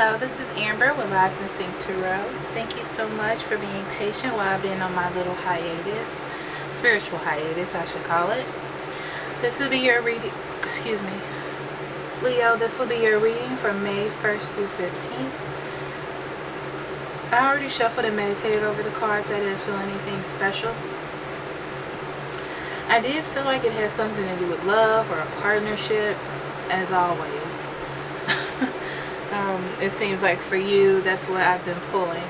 Hello, this is Amber with Lives in Sync Tarot. Thank you so much for being patient while I've been on my little hiatus, spiritual hiatus I should call it. This will be your reading, excuse me, Leo, this will be your reading from May 1st through 15th. I already shuffled and meditated over the cards. I didn't feel anything special. I did feel like it had something to do with love or a partnership, as always. It seems like for you, that's what I've been pulling.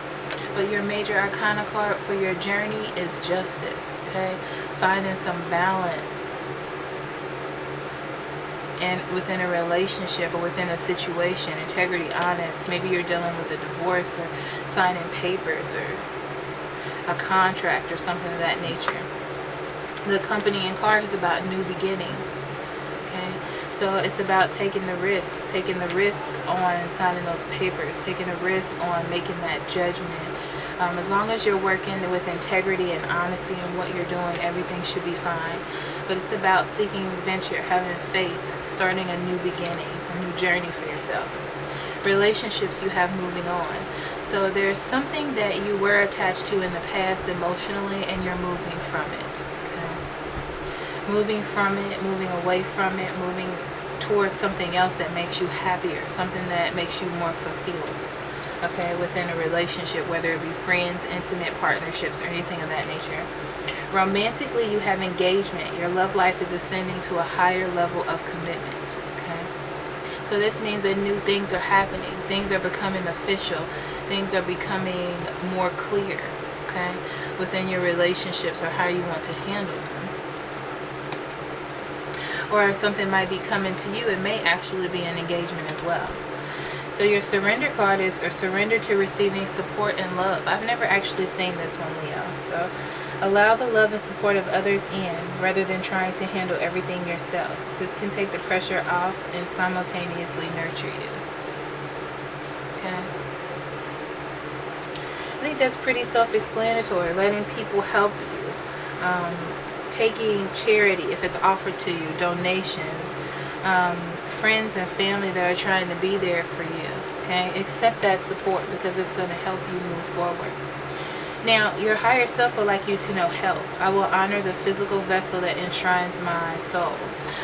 But your major arcana card for your journey is justice, okay? Finding some balance and within a relationship or within a situation, integrity, honest. Maybe you're dealing with a divorce or signing papers or a contract or something of that nature. The Company card is about new beginnings. Okay, so it's about taking the risk on signing those papers, taking a risk on making that judgment. As long as you're working with integrity and honesty in what you're doing, everything should be fine. But it's about seeking venture, having faith, starting a new beginning, a new journey for yourself. Relationships you have moving on. So there's something that you were attached to in the past emotionally, and you're moving from it. Moving from it, moving away from it, moving towards something else that makes you happier, something that makes you more fulfilled, okay, within a relationship, whether it be friends, intimate partnerships, or anything of that nature. Romantically, you have engagement. Your love life is ascending to a higher level of commitment, okay? So this means that new things are happening. Things are becoming official. Things are becoming more clear, okay, within your relationships or how you want to handle them. Or something might be coming to you. It may actually be an engagement as well. So your surrender card is, or surrender to receiving support and love. I've never actually seen this one, Leo. So allow the love and support of others in, rather than trying to handle everything yourself. This can take the pressure off and simultaneously nurture you. Okay. I think that's pretty self-explanatory. Letting people help you. Taking charity if it's offered to you, donations, friends and family that are trying to be there for you, okay? Accept that support because it's going to help you move forward. Now, your higher self would like you to know health. I will honor the physical vessel that enshrines my soul.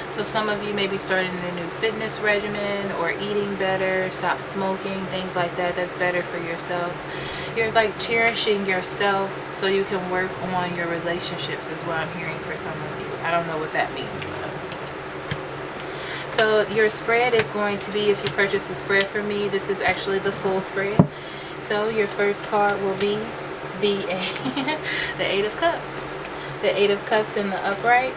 So some of you may be starting a new fitness regimen or eating better, stop smoking, things like that. That's better for yourself. You're like cherishing yourself so you can work on your relationships is what I'm hearing for some of you. I don't know what that means, though. So your spread is going to be, if you purchase the spread from me, this is actually the full spread. So your first card will be the Eight of Cups. The Eight of Cups in the upright.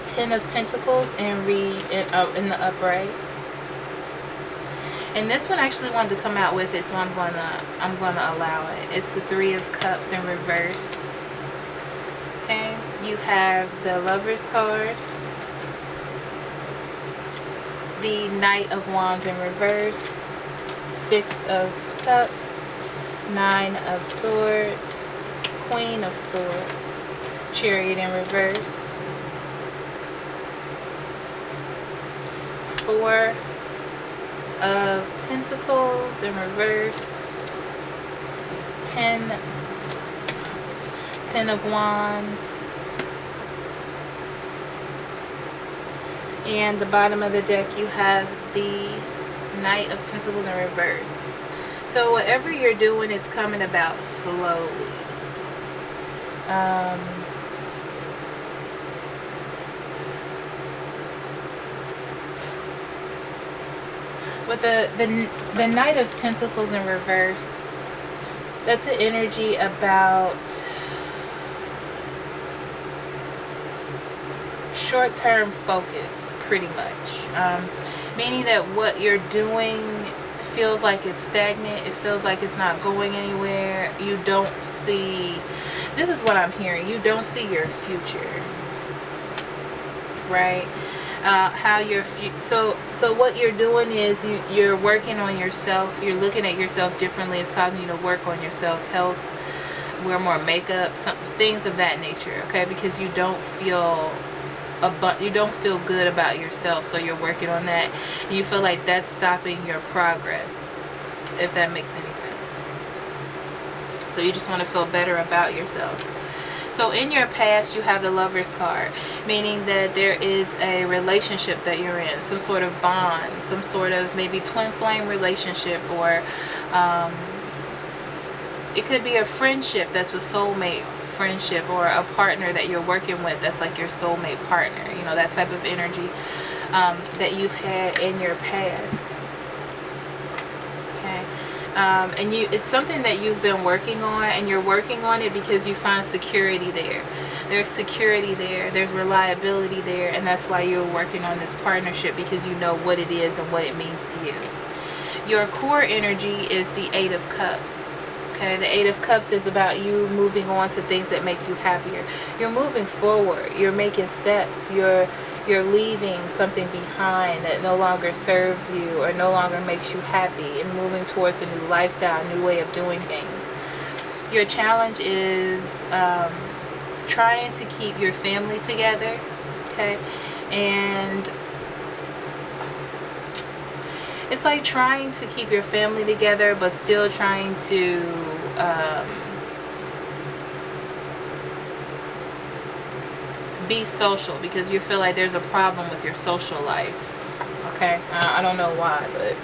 10 of Pentacles in the upright. And this one I actually wanted to come out with it, so I'm gonna allow it. It's the Three of Cups in reverse. Okay, you have the Lover's card, the Knight of Wands in reverse, Six of Cups, Nine of Swords, Queen of Swords, Chariot in reverse, Four of Pentacles in reverse, 10 of Wands, and the bottom of the deck you have the Knight of Pentacles in reverse. So whatever you're doing, it's coming about slowly. With the Knight of Pentacles in reverse, that's an energy about short-term focus, pretty much. Meaning that what you're doing feels like it's stagnant. It feels like it's not going anywhere. You don't see, this is what I'm hearing, you don't see your future, right? How your so what you're doing is you're working on yourself. You're looking at yourself differently. It's causing you to work on yourself, health, wear more makeup, some things of that nature, okay? Because you don't feel you don't feel good about yourself, so you're working on that. You feel like that's stopping your progress, if that makes any sense. So you just want to feel better about yourself. So in your past, you have the Lover's card, meaning that there is a relationship that you're in, some sort of bond, some sort of maybe twin flame relationship, or it could be a friendship that's a soulmate friendship, or a partner that you're working with that's like your soulmate partner, you know, that type of energy that you've had in your past. Okay. And it's something that you've been working on, and you're working on it because you find security there. There's security there, there's reliability there, and that's why you're working on this partnership, because you know what it is and what it means to you. Your core energy is the Eight of Cups. Okay, the Eight of Cups is about you moving on to things that make you happier. You're moving forward, you're making steps, you're leaving something behind that no longer serves you or no longer makes you happy, and moving towards a new lifestyle, a new way of doing things. Your challenge is trying to keep your family together, okay? And it's like trying to keep your family together, but still trying to be social, because you feel like there's a problem with your social life. Okay, I don't know why, but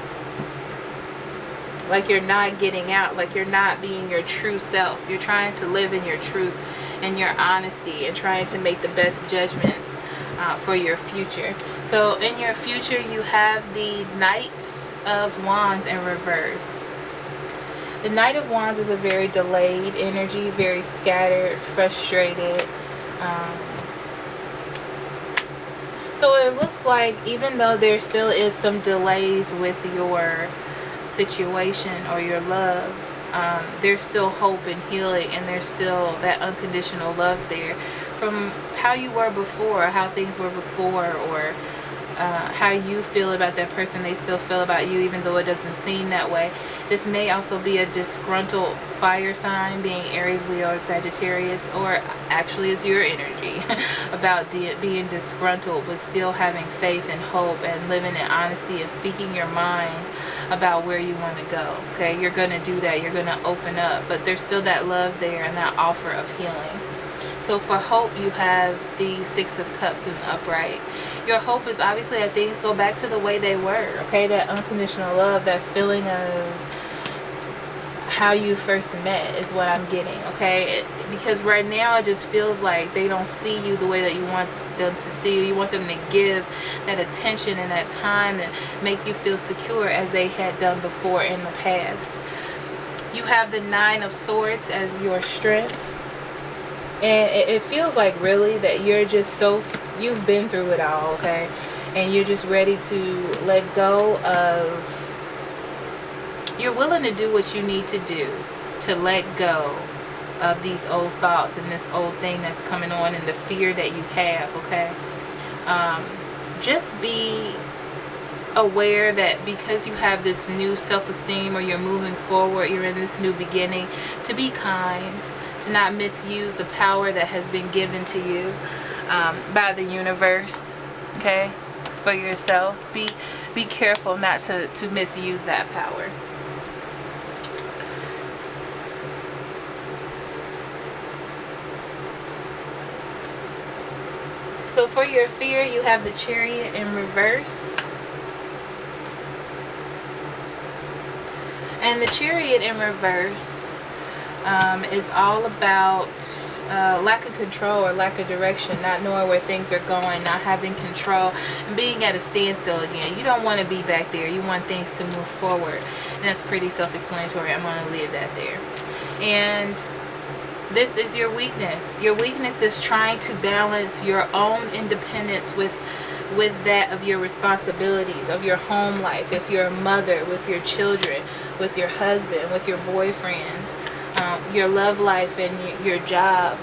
like you're not getting out, like you're not being your true self. You're trying to live in your truth and your honesty, and trying to make the best judgments for your future. So in your future, you have the Knight of Wands in reverse. The Knight of Wands is a very delayed energy, very scattered, frustrated. So it looks like, even though there still is some delays with your situation or your love, there's still hope and healing, and there's still that unconditional love there from how you were before, how things were before, or how you feel about that person, they still feel about you, even though it doesn't seem that way. This may also be a disgruntled fire sign, being Aries, Leo, or Sagittarius, or actually it's your energy about being disgruntled, but still having faith and hope and living in honesty and speaking your mind about where you want to go. Okay, you're going to do that, you're going to open up, but there's still that love there and that offer of healing. So for hope, you have the Six of Cups in the upright. Your hope is obviously that things go back to the way they were, okay? That unconditional love, that feeling of how you first met is what I'm getting, okay? Because right now it just feels like they don't see you the way that you want them to see you. You want them to give that attention and that time and make you feel secure as they had done before in the past. You have the Nine of Swords as your strength. And it feels like really that you're just so, you've been through it all, okay? And you're just ready to let go of, you're willing to do what you need to do to let go of these old thoughts and this old thing that's coming on and the fear that you have, okay? Just be aware that because you have this new self-esteem, or you're moving forward, you're in this new beginning, to be kind, to not misuse the power that has been given to you by the universe, okay, for yourself. Be careful not to misuse that power. So for your fear, you have the Chariot in reverse. And the Chariot in reverse is all about lack of control or lack of direction, not knowing where things are going, not having control, and being at a standstill again. You don't want to be back there. You want things to move forward. And that's pretty self-explanatory. I'm going to leave that there. And this is your weakness. Your weakness is trying to balance your own independence with that of your responsibilities, of your home life, if you're a mother, with your children, with your husband, with your boyfriend, your love life and your job.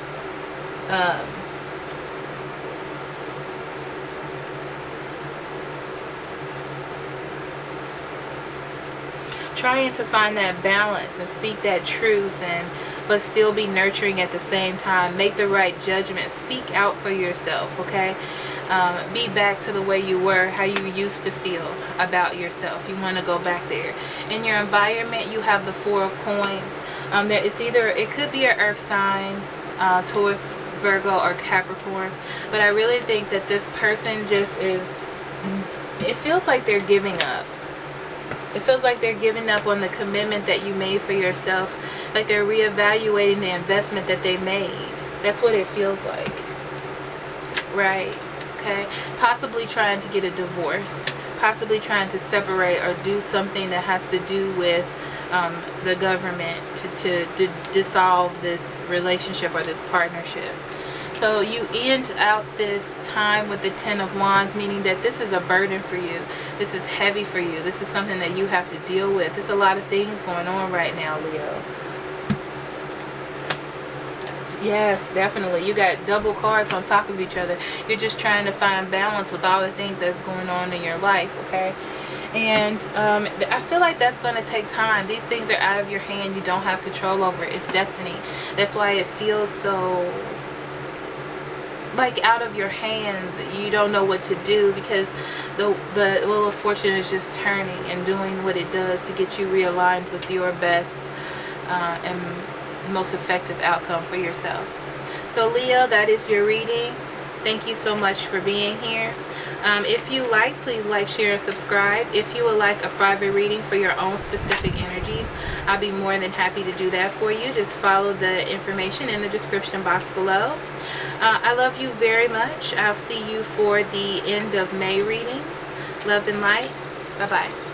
Trying to find that balance and speak that truth, but still be nurturing at the same time. Make the right judgment. Speak out for yourself, okay? be back to the way you were, how you used to feel about yourself. You want to go back there. In your environment, you have the Four of Coins. It could be an earth sign, Taurus, Virgo, or Capricorn. But I really think that this person just is, it feels like they're giving up. It feels like they're giving up on the commitment that you made for yourself. Like they're reevaluating the investment that they made. That's what it feels like. Right? Okay? Possibly trying to get a divorce. Possibly trying to separate or do something that has to do with the government to dissolve this relationship or this partnership. So you end out this time with the Ten of Wands, meaning that this is a burden for you. This is heavy for you. This is something that you have to deal with. There's a lot of things going on right now, Leo. Yes, definitely. You got double cards on top of each other. You're just trying to find balance with all the things that's going on in your life, okay? And I feel like that's going to take time. These things are out of your hand. You don't have control over it. It's destiny. That's why it feels so like out of your hands. You don't know what to do, because the Wheel of Fortune is just turning and doing what it does to get you realigned with your best and most effective outcome for yourself. So Leo, that is your reading. Thank you so much for being here. If you like, please like, share, and subscribe. If you would like a private reading for your own specific energies, I'll be more than happy to do that for you. Just follow the information in the description box below. I love you very much. I'll see you for the end of May readings. Love and light. Bye-bye.